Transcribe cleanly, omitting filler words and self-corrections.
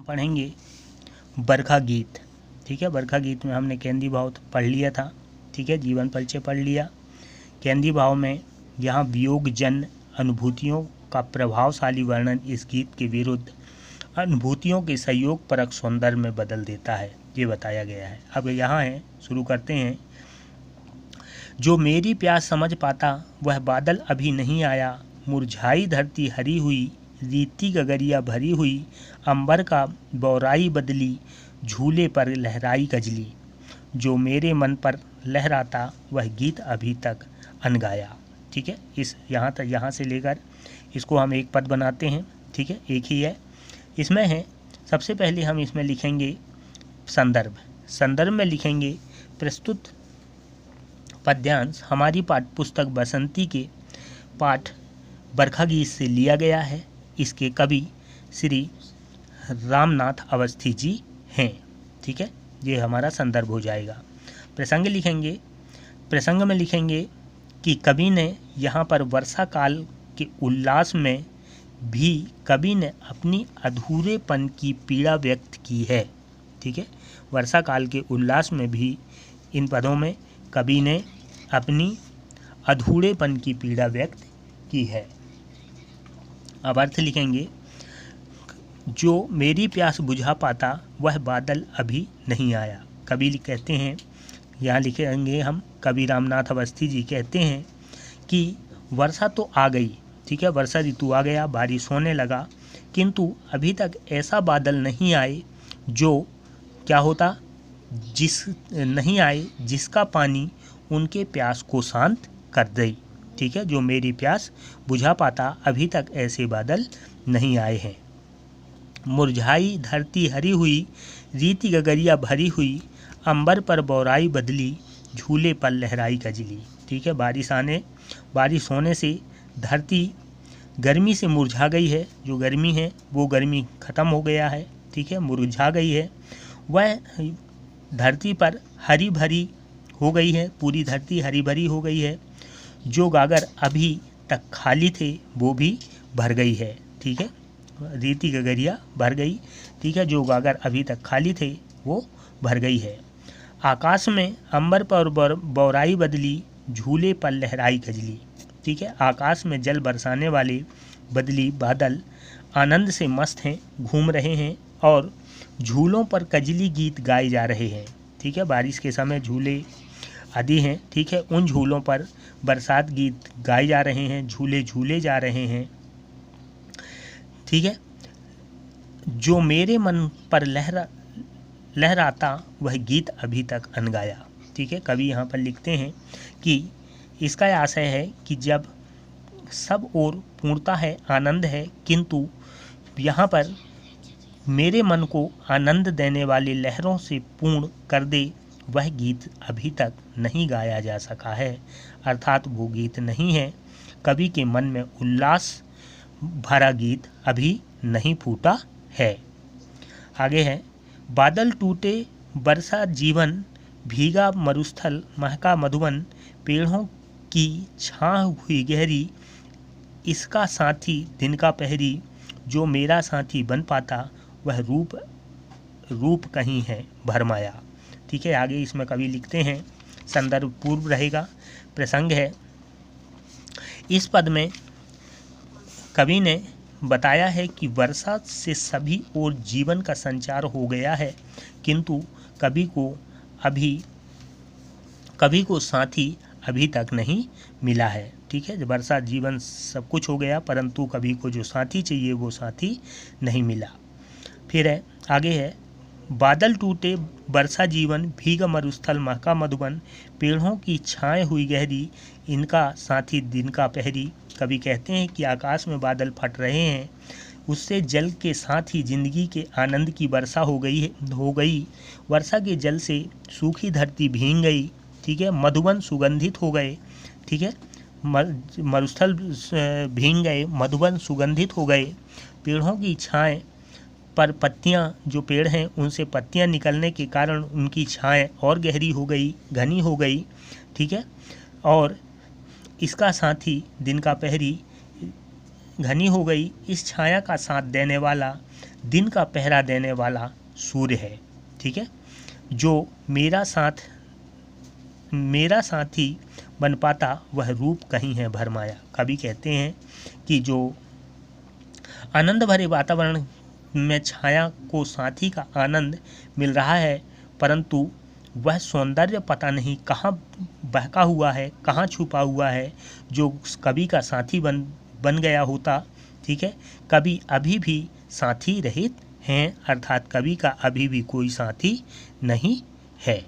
पढ़ेंगे बरखा गीत। ठीक है, बरखा गीत में हमने केंद्रीय भाव पढ़ लिया था। ठीक है, जीवन परिचय पढ़ लिया। केंद्रीय भाव में यहाँ वियोग जन अनुभूतियों का प्रभावशाली वर्णन इस गीत के विरुद्ध अनुभूतियों के सहयोग परक सौंदर्य में बदल देता है, ये बताया गया है। अब यहाँ है, शुरू करते हैं। जो मेरी प्यास समझ पाता वह बादल अभी नहीं आया, मुरझाई धरती हरी हुई, रीति गगरिया भरी हुई, अंबर का बौराई बदली, झूले पर लहराई कजली। जो मेरे मन पर लहराता वह गीत अभी तक अनगाया। ठीक है, इस यहाँ से लेकर इसको हम एक पद बनाते हैं। ठीक है, एक ही है। इसमें है, सबसे पहले हम इसमें लिखेंगे संदर्भ में लिखेंगे प्रस्तुत पद्यांश हमारी पाठ्यपुस्तक बसंती के पाठ बरखा गीत से लिया गया है। इसके कवि श्री रामनाथ अवस्थी जी हैं। ठीक है, ये हमारा संदर्भ हो जाएगा। प्रसंग लिखेंगे, प्रसंग में लिखेंगे कि कवि ने यहाँ पर वर्षा काल के उल्लास में भी कवि ने अपनी अधूरेपन की पीड़ा व्यक्त की है। ठीक है, वर्षा काल के उल्लास में भी इन पदों में कवि ने अपनी अधूरेपन की पीड़ा व्यक्त की है। अब अर्थ लिखेंगे, जो मेरी प्यास बुझा पाता वह बादल अभी नहीं आया। कवि कहते हैं, यहाँ लिखेंगे हम, कवि रामनाथ अवस्थी जी कहते हैं कि वर्षा तो आ गई। ठीक है, वर्षा ऋतु आ गया, बारिश होने लगा, किंतु अभी तक ऐसा बादल नहीं आए जो क्या होता, जिसका पानी उनके प्यास को शांत कर दे। ठीक है, जो मेरी प्यास बुझा पाता, अभी तक ऐसे बादल नहीं आए हैं। मुरझाई धरती हरी हुई, रीति गगरिया भरी हुई, अंबर पर बौराई बदली, झूले पर लहराई कजली। ठीक है, बारिश होने से धरती गर्मी से मुरझा गई है। जो गर्मी है वो गर्मी ख़त्म हो गया है। ठीक है, मुरझा गई है। वह धरती पर हरी भरी हो गई है, पूरी धरती हरी भरी हो गई है। जो गागर अभी तक खाली थे वो भी भर गई है। ठीक है, रीति गगरिया भर गई। ठीक है, जो गागर अभी तक खाली थे वो भर गई है। आकाश में अंबर पर बौराई बदली, झूले पर लहराई कजली। ठीक है, आकाश में जल बरसाने वाले बदली बादल आनंद से मस्त हैं, घूम रहे हैं और झूलों पर कजली गीत गाए जा रहे हैं। ठीक है, बारिश के समय झूले आदि हैं। ठीक है, उन झूलों पर बरसात गीत गाए जा रहे हैं, झूले झूले जा रहे हैं। ठीक है, जो मेरे मन पर लहराता वह गीत अभी तक अनगाया। ठीक है, कवि यहाँ पर लिखते हैं कि इसका आशय है कि जब सब ओर पूर्णता है, आनंद है, किंतु यहाँ पर मेरे मन को आनंद देने वाली लहरों से पूर्ण कर दे, वह गीत अभी तक नहीं गाया जा सका है। अर्थात वो गीत नहीं है, कवि के मन में उल्लास भरा गीत अभी नहीं फूटा है। आगे है, बादल टूटे बरसा जीवन, भीगा मरुस्थल महका मधुवन, पेड़ों की छाँव हुई गहरी, इसका साथी दिन का पहरी, जो मेरा साथी बन पाता वह रूप कहीं है भरमाया। ठीक है, आगे इसमें कवि लिखते हैं, संदर्भ पूर्व रहेगा। प्रसंग है, इस पद में कवि ने बताया है कि वर्षा से सभी ओर जीवन का संचार हो गया है, किंतु कवि को साथी अभी तक नहीं मिला है। ठीक है, वर्षा जीवन सब कुछ हो गया, परंतु कवि को जो साथी चाहिए वो साथी नहीं मिला। फिर है, आगे है, बादल टूटे बरसा जीवन, भीगा मरुस्थल महका मधुबन, पेड़ों की छाए हुई गहरी, इनका साथी दिन का पहरी। कवि कहते हैं कि आकाश में बादल फट रहे हैं, उससे जल के साथ ही जिंदगी के आनंद की वर्षा हो गई। वर्षा के जल से सूखी धरती भीग गई। ठीक है, मधुबन सुगंधित हो गए। ठीक है, मरुस्थल भीग गए, मधुबन सुगंधित हो गए। पेड़ों की छाएं पर पत्तियां, जो पेड़ हैं उनसे पत्तियां निकलने के कारण उनकी छाएं और गहरी हो गई, घनी हो गई। ठीक है, और इसका साथी दिन का पहरी घनी हो गई। इस छाया का साथ देने वाला दिन का पहरा देने वाला सूर्य है। ठीक है, जो मेरा साथी बन पाता वह रूप कहीं है भरमाया। कवि कहते हैं कि जो आनंद भरे वातावरण में छाया को साथी का आनंद मिल रहा है, परंतु वह सौंदर्य पता नहीं कहाँ बहका हुआ है, कहाँ छुपा हुआ है, जो कवि का साथी बन गया होता। ठीक है, कवि अभी भी साथी रहित हैं, अर्थात कवि का अभी भी कोई साथी नहीं है।